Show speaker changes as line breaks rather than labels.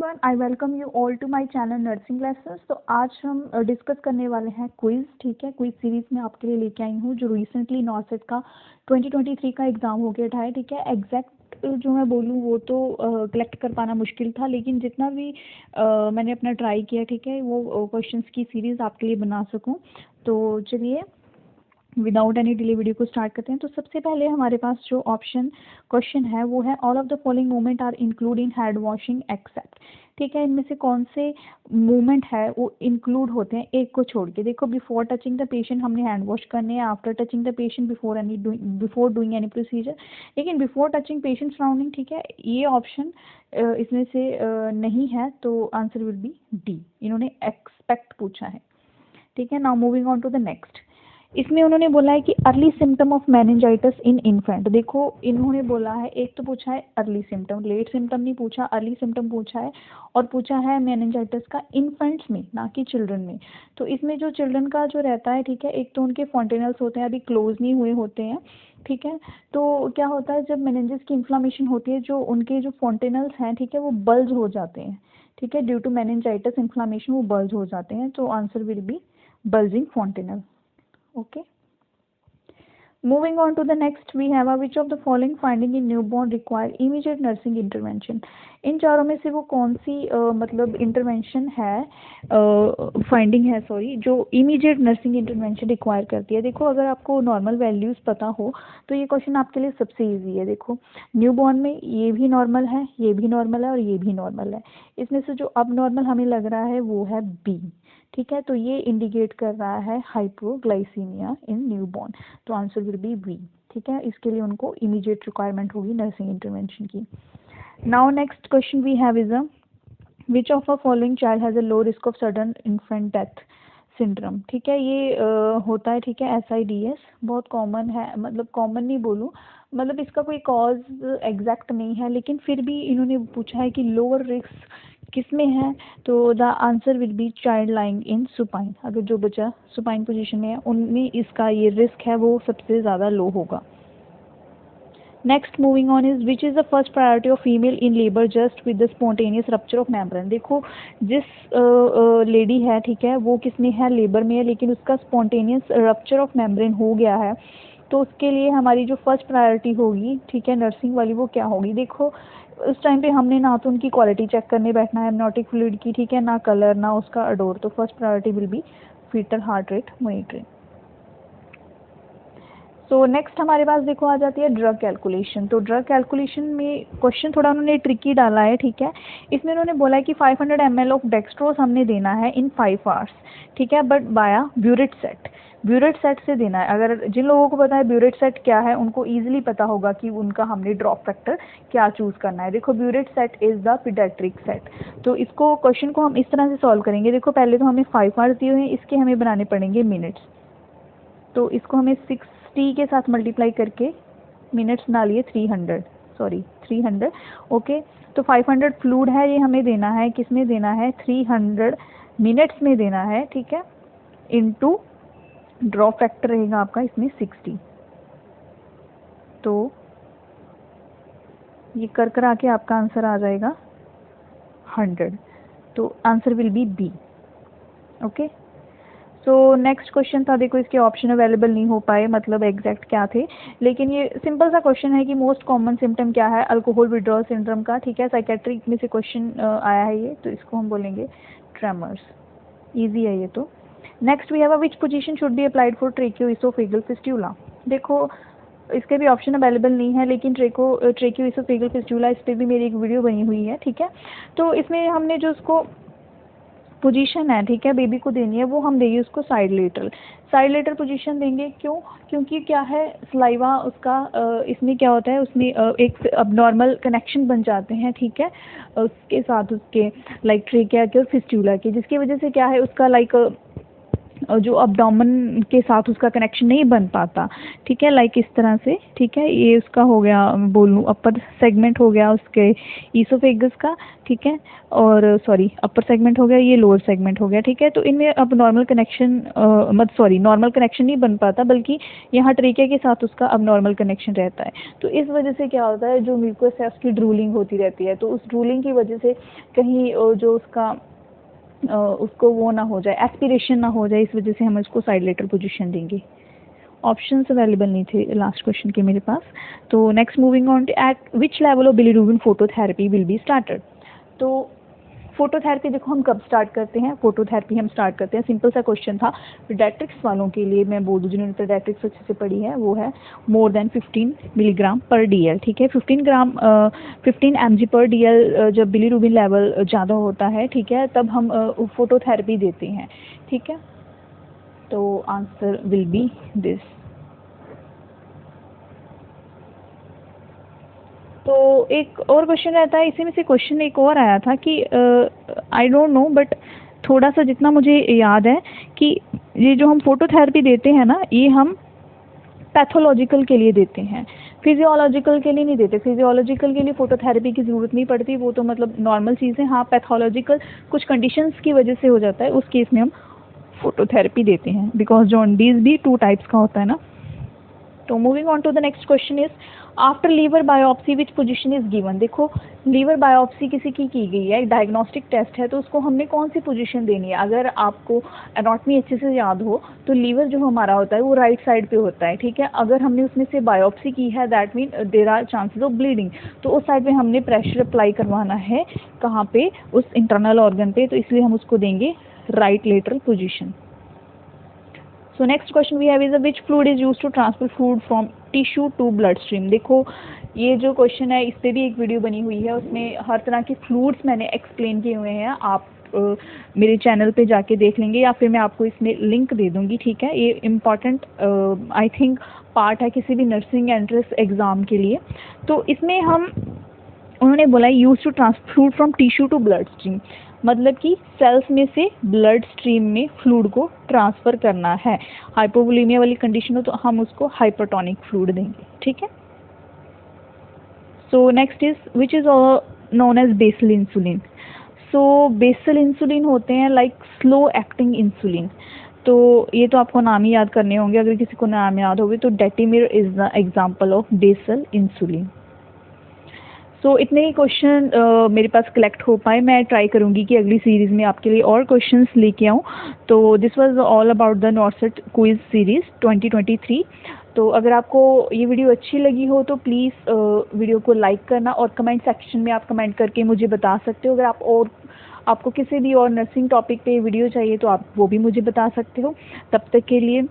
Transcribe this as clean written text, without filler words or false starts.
Everyone, I welcome you all to my channel nursing lessons. तो आज हम discuss करने वाले हैं क्विज़। ठीक है, क्विज़ सीरीज़ में आपके लिए लेके आई हूँ जो रिसेंटली नॉसेट का 2023 का एग्ज़ाम हो गया था। ठीक है, एग्जैक्ट जो मैं बोलूँ वो तो कलेक्ट कर पाना मुश्किल था, लेकिन जितना भी मैंने अपना ट्राई किया, ठीक है, वो क्वेश्चंस की सीरीज़ आपके लिए बना सकूँ। तो चलिए विदाउट एनी डिले वीडियो को स्टार्ट करते हैं। तो सबसे पहले हमारे पास जो क्वेश्चन है वो है all of the following movement are include in hand washing except. ठीक है, इनमें से कौन से मूवमेंट है वो इंक्लूड होते हैं एक को छोड़ के। देखो, बिफोर टचिंग द पेशेंट हमने हैंड वॉश करने हैं, after touching the patient, before doing any procedure. लेकिन बिफोर टचिंग पेशेंट सराउंडिंग, ठीक है, ये ऑप्शन इसमें से नहीं है, तो आंसर विल बी डी। इन्होंने एक्सपेक्ट पूछा है। ठीक है, now moving on to the next. इसमें उन्होंने बोला है कि early symptom of meningitis in infant. देखो, इन्होंने बोला है, एक तो पूछा है अर्ली सिम्टम, लेट सिम्टम नहीं पूछा, अर्ली सिम्टम पूछा है, और पूछा है मेनिंजाइटिस का इन्फेंट्स में, ना कि चिल्ड्रन में। तो इसमें जो चिल्ड्रन का जो रहता है, ठीक है, एक तो उनके फॉन्टेनल्स होते हैं, अभी क्लोज नहीं हुए होते हैं। ठीक है, तो क्या होता है जब मेनिंजेस की इन्फ्लामेशन होती है, जो उनके जो फॉन्टेनल्स हैं, ठीक है, वो बल्ज हो जाते हैं। ठीक है, ड्यू टू मेनिंजाइटिस इन्फ्लामेशन वो बल्ज हो जाते हैं। तो answer will B bulging fontanelle. Okay, moving on to the next, we have which of the following finding in newborn require immediate nursing intervention। इन चारों में से वो कौन सी मतलब इंटरवेंशन है, फाइंडिंग है सॉरी, जो इमीडिएट नर्सिंग इंटरवेंशन रिक्वायर करती है। देखो, अगर आपको नॉर्मल वैल्यूज़ पता हो तो ये क्वेश्चन आपके लिए सबसे इजी है। देखो, न्यूबॉर्न में ये भी नॉर्मल है, ये भी नॉर्मल है, और ये भी नॉर्मल है। इसमें से जो अब नॉर्मल हमें लग रहा है वो है बी। ठीक है, तो ये इंडिकेट कर रहा है हाइपोग्लाइसीमिया इन न्यूबॉर्न। तो आंसर विल बी बी। ठीक है, इसके लिए उनको इमीडिएट रिक्वायरमेंट होगी नर्सिंग इंटरवेंशन की। Now next question we have is which of a following child has a low risk of sudden infant death syndrome. ठीक है, ये होता है, ठीक है, SIDS बहुत कॉमन है, मतलब कॉमन नहीं बोलूँ, मतलब इसका कोई कॉज एग्जैक्ट नहीं है, लेकिन फिर भी इन्होंने पूछा है कि लोअर रिस्क किस में है। तो the answer will B child lying in supine. अगर जो बच्चा सुपाइन पोजीशन में है उनमें इसका ये रिस्क है वो सबसे ज़्यादा लो होगा। Next moving on is which is the first priority of female in labour just with the spontaneous rupture of membrane. देखो, जिस लेडी है, ठीक है, वो किस में है, लेबर में है, लेकिन उसका स्पॉन्टेनियस रप्चर ऑफ मेम्ब्रेन हो गया है, तो उसके लिए हमारी जो फर्स्ट प्रायोरिटी होगी, ठीक है, नर्सिंग वाली, वो क्या होगी। देखो, उस टाइम पे हमने ना तो उनकी क्वालिटी चेक करने बैठना है एमनियोटिक फ्लूइड की, ठीक है, ना कलर, ना उसका अडोर। तो first priority will be fetal heart rate monitoring. तो नेक्स्ट हमारे पास देखो आ जाती है ड्रग कैलकुलेशन। तो ड्रग कैलकुलेशन में क्वेश्चन थोड़ा उन्होंने ट्रिकी डाला है। ठीक है, इसमें उन्होंने बोला है कि 500 ml ऑफ डेक्सट्रोज हमने देना है इन 5 आवर्स। ठीक है, बट बाया ब्यूरेट सेट, ब्यूरेट सेट से देना है। अगर जिन लोगों को पता है ब्यूरेट सेट क्या है, उनको ईजिली पता होगा कि उनका हमने ड्रॉप फैक्टर क्या चूज़ करना है। देखो, burette set is the paediatric set. तो इसको क्वेश्चन को हम इस तरह से सॉल्व करेंगे। देखो, पहले तो हमें 5 आवर्स दिए हुए हैं, इसके हमें बनाने पड़ेंगे मिनट्स। तो इसको हमें 60 के साथ मल्टीप्लाई करके मिनट्स ना लिए 300। ओके, तो 500 फ्लूइड है, ये हमें देना है, किस में देना है, 300 मिनट्स में देना है। ठीक है, इनटू ड्रॉप फैक्टर रहेगा आपका इसमें 60। तो ये कर आके आपका आंसर आ जाएगा 100। तो answer will be B. Okay, so next question था। देखो, इसके ऑप्शन अवेलेबल नहीं हो पाए, मतलब एग्जैक्ट क्या थे, लेकिन ये सिंपल सा क्वेश्चन है कि मोस्ट कॉमन सिम्टम क्या है अल्कोहल विड्रॉल सिंड्रोम का। ठीक है, साइकेट्रिक में से क्वेश्चन आया है ये, तो इसको हम बोलेंगे ट्रेमर्स। इजी है ये तो। Next we have which position should be applied for tracheoesophageal fistula. देखो, इसके भी ऑप्शन अवेलेबल नहीं है, लेकिन ट्रेकियोइसोफेगल फिस्टुला, इस पर भी मेरी एक वीडियो बनी हुई है। ठीक है, तो इसमें हमने जो उसको पोजीशन है, ठीक है, बेबी को देनी है, वो हम देंगे उसको साइड लेटरल पोजीशन देंगे। क्यों? क्योंकि क्या है, सलाइवा उसका इसमें क्या होता है, उसमें एक अबनॉर्मल कनेक्शन बन जाते हैं, ठीक है, उसके साथ उसके लाइक ट्रेकिया के और फिस्टुला के, जिसकी वजह से क्या है, उसका लाइक जो abdomen के साथ उसका कनेक्शन नहीं बन पाता, ठीक है, लाइक इस तरह से, ठीक है, ये उसका हो गया, बोलूँ अपर सेगमेंट हो गया उसके ईसोफेगस का, ठीक है, और सॉरी अपर सेगमेंट हो गया, ये लोअर सेगमेंट हो गया, ठीक है। तो इनमें अब नॉर्मल कनेक्शन नॉर्मल कनेक्शन नहीं बन पाता, बल्कि यहाँ ट्रेकिया के साथ उसका अब नॉर्मल कनेक्शन रहता है। तो इस वजह से क्या होता है, जो म्यूकस है उसकी ड्रूलिंग होती रहती है, तो उस ड्रूलिंग की वजह से कहीं जो उसका उसको वो ना हो जाए, एस्पिरेशन ना हो जाए, इस वजह से हम इसको साइड लेटर पोजीशन देंगे। ऑप्शंस अवेलेबल नहीं थे लास्ट क्वेश्चन के मेरे पास। तो next moving on to at which level of bilirubin phototherapy will be started. तो फोटोथेरेपी देखो हम कब स्टार्ट करते हैं, फोटोथेरेपी हम स्टार्ट करते हैं, सिंपल सा क्वेश्चन था पीडियाट्रिक्स वालों के लिए, मैं बोल दूँ जिन्होंने पीडियाट्रिक्स अच्छे से पढ़ी है, वो है मोर देन 15 मिलीग्राम पर DL, ठीक है। 15 mg पर DL जब बिलीरुबिन लेवल ज़्यादा होता है, ठीक है, तब हम फोटोथेरेपी देते हैं, ठीक है। तो आंसर विल बी दिस। तो एक और क्वेश्चन रहता है इसी में से, क्वेश्चन एक और आया था कि आई डोंट नो बट थोड़ा सा जितना मुझे याद है कि ये जो हम फोटोथेरेपी देते हैं ना, ये हम पैथोलॉजिकल के लिए देते हैं, फिजियोलॉजिकल के लिए नहीं देते। फिजियोलॉजिकल के लिए फोटोथेरेपी की ज़रूरत नहीं पड़ती, वो तो मतलब नॉर्मल चीज़ें। हाँ, पैथोलॉजिकल कुछ कंडीशंस की वजह से हो जाता है, उस केस में हम फोटोथेरेपी देते हैं, बिकॉज जॉन्डिस भी 2 टाइप्स का होता है ना। तो moving on to the next question is after liver biopsy which position is given. देखो लीवर बायोप्सी किसी की गई है, एक डायग्नोस्टिक टेस्ट है, तो उसको हमने कौन सी पोजीशन देनी है। अगर आपको एनाटॉमी अच्छे से याद हो तो लीवर जो हमारा होता है वो राइट साइड पे होता है, ठीक है। अगर हमने उसमें से बायोप्सी की है, that mean there are chances of bleeding, तो उस साइड पे हमने प्रेशर अप्लाई करवाना है, कहाँ पे, उस इंटरनल ऑर्गन पे, तो इसलिए हम उसको देंगे right lateral position. So next question we have is which fluid is used to transfer food from tissue to blood stream। देखो ये जो क्वेश्चन है इस पे भी एक वीडियो बनी हुई है, उसमें हर तरह के फ्लूइड्स मैंने एक्सप्लेन किए हुए हैं, आप मेरे चैनल पे जाके देख लेंगे, या फिर मैं आपको इसमें लिंक दे दूंगी, ठीक है। ये इम्पॉर्टेंट आई थिंक पार्ट है किसी भी नर्सिंग एंट्रेंस एग्ज़ाम के लिए। तो इसमें हम उन्होंने बोला use to transfer fluid from tissue to blood stream, मतलब कि सेल्स में से ब्लड स्ट्रीम में फ्लूइड को ट्रांसफ़र करना है। हाइपोवोलेमिया वाली कंडीशन हो तो हम उसको हाइपरटोनिक फ्लूइड देंगे, ठीक है। So next is which is known as basal insulin. So basal insulin होते हैं लाइक स्लो एक्टिंग इंसुलिन। तो ये तो आपको नाम ही याद करने होंगे, अगर किसी को नाम याद होगी तो detemir is the example of basal insulin. So इतने ही क्वेश्चन मेरे पास कलेक्ट हो पाए, मैं ट्राई करूँगी कि अगली सीरीज़ में आपके लिए और क्वेश्चंस लेके आऊँ। तो this was all about the नॉर्सेट quiz series 2023। तो अगर आपको ये वीडियो अच्छी लगी हो तो प्लीज़ वीडियो को लाइक करना, और कमेंट सेक्शन में आप कमेंट करके मुझे बता सकते हो। अगर आपको किसी भी और नर्सिंग टॉपिक पे वीडियो चाहिए तो आप वो भी मुझे बता सकते हो। तब तक के लिए